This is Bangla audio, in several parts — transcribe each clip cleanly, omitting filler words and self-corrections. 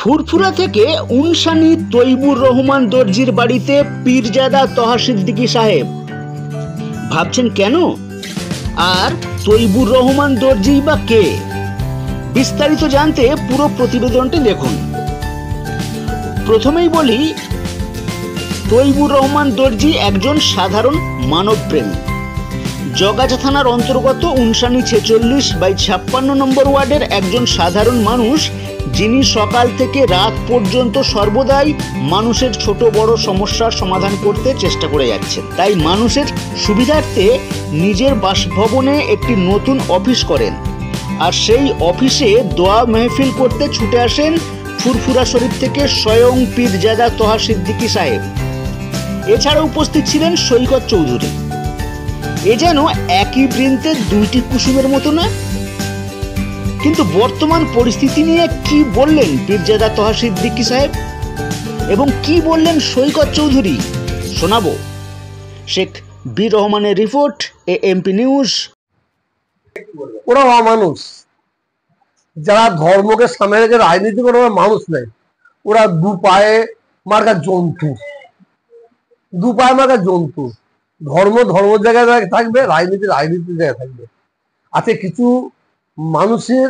ফুরফুরা থেকে উনসানি তৈবুর রহমান দর্জির বাড়িতে পীরজাদা তহা সিদ্দিকী সাহেব। ভাবছেন কেন? আর তৈবুর রহমান দর্জি বা কে? বিস্তারিত জানতে পুরো প্রতিবেদনটি দেখুন। প্রথমেই বলি, তৈবুর রহমান দর্জি একজন সাধারণ মানবপ্রেমী। জগাছা থানার অন্তর্গত উনসানি 46/56 নম্বর ওয়ার্ডের একজন সাধারণ মানুষ, যিনি সকাল থেকে রাত পর্যন্ত সর্বদাই মানুষের ছোট বড় সমস্যার সমাধান করতে চেষ্টা করে যাচ্ছেন। তাই মানুষের সুবিধার্থে নিজের বাসভবনে একটি নতুন অফিস করেন, আর সেই অফিসে দোয়া মেহফিল করতে ছুটে আসেন ফুরফুরা শরীফ থেকে স্বয়ং পীরজাদা তহা সিদ্দিকী সাহেব। এছাড়া উপস্থিত ছিলেন সৈকত চৌধুরী। এ যেন একই বৃন্তের দুইটি কুসুমের মতো না? কিন্তু বর্তমান পরিস্থিতি নিয়ে কি বললেন পীরজাদা তহা সিদ্দিকী সাহেব এবং কি বললেন সৈকত চৌধুরী, শোনাবো। শেখ বীর রহমানের রিপোর্ট, এএমপি নিউজ। ওরা অমানুষ, যারা ধর্মকে সামনে রেখে রাজনীতি করে, ওরা মানুষ নেই। ওরা দু পায়ে মার্কা জন্তু, দু পায়ে মার্কা জন্তু। ধর্ম ধর্মের জায়গায় থাকবে, রাজনীতি রাজনীতির জায়গায় থাকবে। আজকে কিছু মানুষের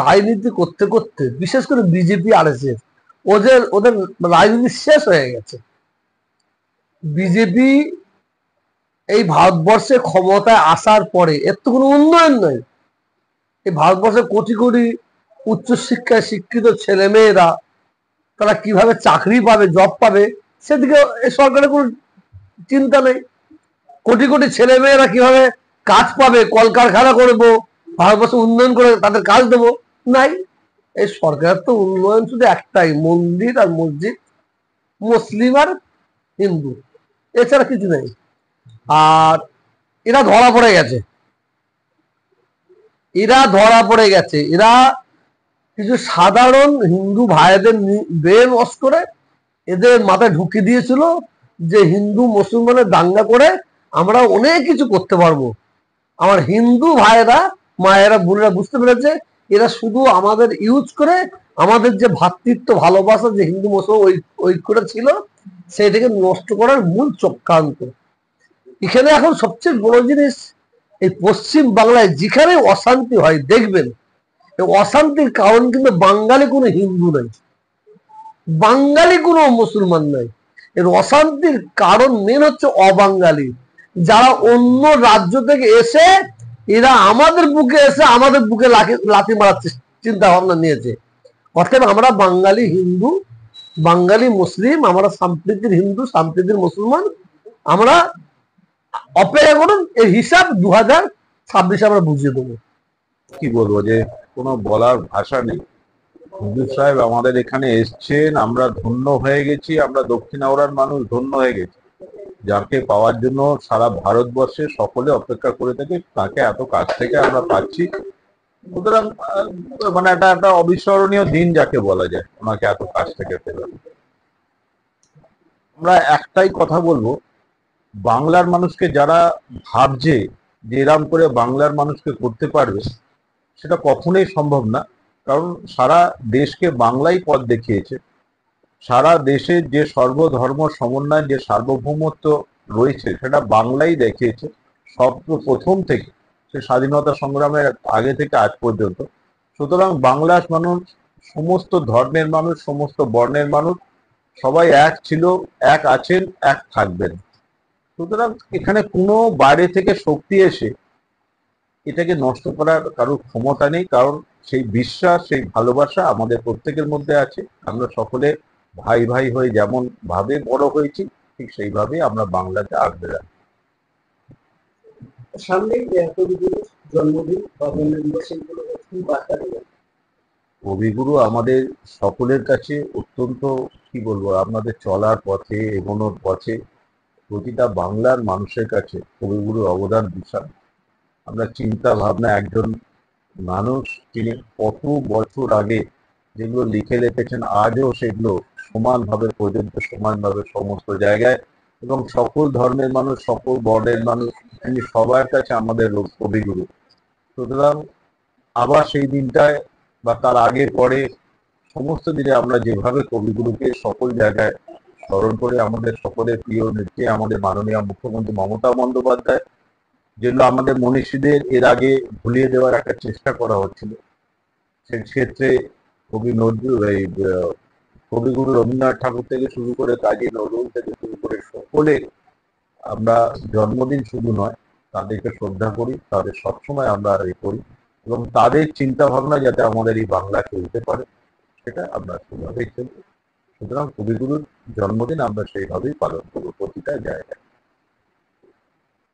রাজনীতি করতে করতে, বিশেষ করে বিজেপি আরএসএস, ওদের রাজনীতি শেষ হয়ে গেছে। বিজেপি এই ভারতবর্ষে ক্ষমতায় আসার পরে এর তো কোনো উন্নয়ন নয়। এই ভারতবর্ষে কোটি কোটি উচ্চশিক্ষায় শিক্ষিত ছেলে মেয়েরা তারা কিভাবে চাকরি পাবে, জব পাবে, সেদিকে এই সরকারের কোনো চিন্তা নেই। কোটি কোটি ছেলে মেয়েরা কিভাবে কাজ পাবে, কলকারখানা করবো, ভারতবর্ষে উন্নয়ন করে তাদের কাজ দেবো, নাই। এই সরকারের তো উন্নয়ন শুধু একটাই, মন্দির আর মসজিদ, মুসলিম আর হিন্দু, এছাড়া কিছু নেই। আর এরা ধরা পড়ে গেছে, এরা কিছু সাধারণ হিন্দু ভাইদের ব্রেন ওয়াশ করে এদের মাথায় ঢুকিয়ে দিয়েছিল যে হিন্দু মুসলমানের দাঙ্গা করে আমরা অনেক কিছু করতে পারবো। আমার হিন্দু ভাইয়েরা, মায়েরা, বোনেরা বুঝতে পেরেছে এরা শুধু আমাদের ইউজ করে আমাদের যে ভ্রাতৃত্ব ভালোবাসা, যে হিন্দু মুসলমান ঐক্যটা ছিল, সেটাকে নষ্ট করার মূল চক্রান্ত। এখানে এখন সবচেয়ে বড় জিনিস, এই পশ্চিম বাংলায় যেখানে অশান্তি হয় দেখবেন, এই অশান্তির কারণ কিন্তু বাঙালি কোনো হিন্দু নাই, বাঙালি কোনো মুসলমান নাই। এর অশান্তির কারণ মেন হচ্ছে অবাঙালি, যারা অন্য রাজ্য থেকে এসে এরা আমাদের বুকে এসে আমাদের বুকে লাথি মারার চিন্তা ভাবনা নিয়েছে। অর্থাৎ আমরা বাঙালি হিন্দু, বাঙালি মুসলিম, আমরা সম্প্রীতির হিন্দু, সম্প্রীতির মুসলমান। আমরা অপেক্ষা করুন, এই হিসাব 2026 আমরা বুঝিয়ে দেবো। কি বলবো, যে কোনো বলার ভাষা নেই। হুজুর সাহেব আমাদের এখানে এসছেন, আমরা ধন্য হয়ে গেছি, আমরা দক্ষিণ আওড়ার মানুষ ধন্য হয়ে গেছি। যাকে পাওয়ার জন্য সারা ভারতবর্ষে সকলে অপেক্ষা করে থাকে, তাকে এত কাছ থেকে আমরা পাচ্ছি। সুতরাং মানে একটা অবিস্মরণীয় দিন যাকে বলা যায়, ওনাকে এত কাছ থেকে পেলাম। আমরা একটাই কথা বলবো, বাংলার মানুষকে যারা ভাবছে যে এরম করে বাংলার মানুষকে করতে পারবে, সেটা কখনোই সম্ভব না। কারণ সারা দেশকে বাংলাই পথ দেখিয়েছে। সারা দেশের যে সর্বধর্ম সমন্বয়, যে সার্বভৌমত্ব রয়েছে, সেটা বাংলাই দেখিয়েছে সর্বপ্রথম থেকে, সে স্বাধীনতা সংগ্রামের আগে থেকে আজ পর্যন্ত। সুতরাং বাংলার মানুষ, সমস্ত ধর্মের মানুষ, সমস্ত বর্ণের মানুষ, সবাই এক ছিল, এক আছেন, এক থাকবেন। সুতরাং এখানে কোনো বাইরে থেকে শক্তি এসে এটাকে নষ্ট করার কারোর ক্ষমতা নেই। কারণ সেই বিশ্বাস, সেই ভালোবাসা আমাদের প্রত্যেকের মধ্যে আছে। আমরা সকলে ভাই ভাই হয়ে যেমন ভাবে বড় হয়েছি, ঠিক সেইভাবে আমরা বাংলাতে আগলে রাখি। সামনেই কবিগুরুর জন্মদিন বা জন্মদিবসগুলো কি বার্তা দেবেন? কবিগুরু আমাদের সকলের কাছে অত্যন্ত, কি বলবো, আমাদের চলার পথে, এগোনোর পথে প্রতিটা বাংলার মানুষের কাছে কবিগুরুর অবদান বিশাল। আমরা চিন্তা ভাবনা, একজন মানুষ তিনি কত বছর আগে যেগুলো লিখে রেখেছেন, আজও সেগুলো সমানভাবে প্রযোজ্য, সমানভাবে সমস্ত জায়গায়, এবং সকল ধর্মের মানুষ, সকল বর্ণের মানুষ, তিনি সবার কাছে আমাদের কবিগুরু। সুতরাং আবার সেই দিনটায় বা তার আগে পরে সমস্ত দিনে আমরা যেভাবে কবিগুরুকে সকল জায়গায় স্মরণ করে আমাদের সকলের প্রিয় নেত্রী আমাদের মাননীয় মুখ্যমন্ত্রী মমতা বন্দ্যোপাধ্যায়, যেগুলো আমাদের মনীষীদের এর আগে ভুলিয়ে দেওয়ার একটা চেষ্টা করা হচ্ছিল, সেক্ষেত্রে কবি নজরুল কবিগুরু রবীন্দ্রনাথ ঠাকুর থেকে শুরু করে কাজী নজরুল থেকে শুরু করে সকলে আমরা জন্মদিন শুধু নয়, তাদেরকে শ্রদ্ধা করি, তাদের সবসময় আমরা করি এবং তাদের চিন্তা ভাবনা যাতে আমাদের এই বাংলা চলতে পারে সেটা আমরা সেভাবেই চলবো। সুতরাং কবিগুরুর জন্মদিন আমরা সেইভাবেই পালন করবো প্রতিটা জায়গায়।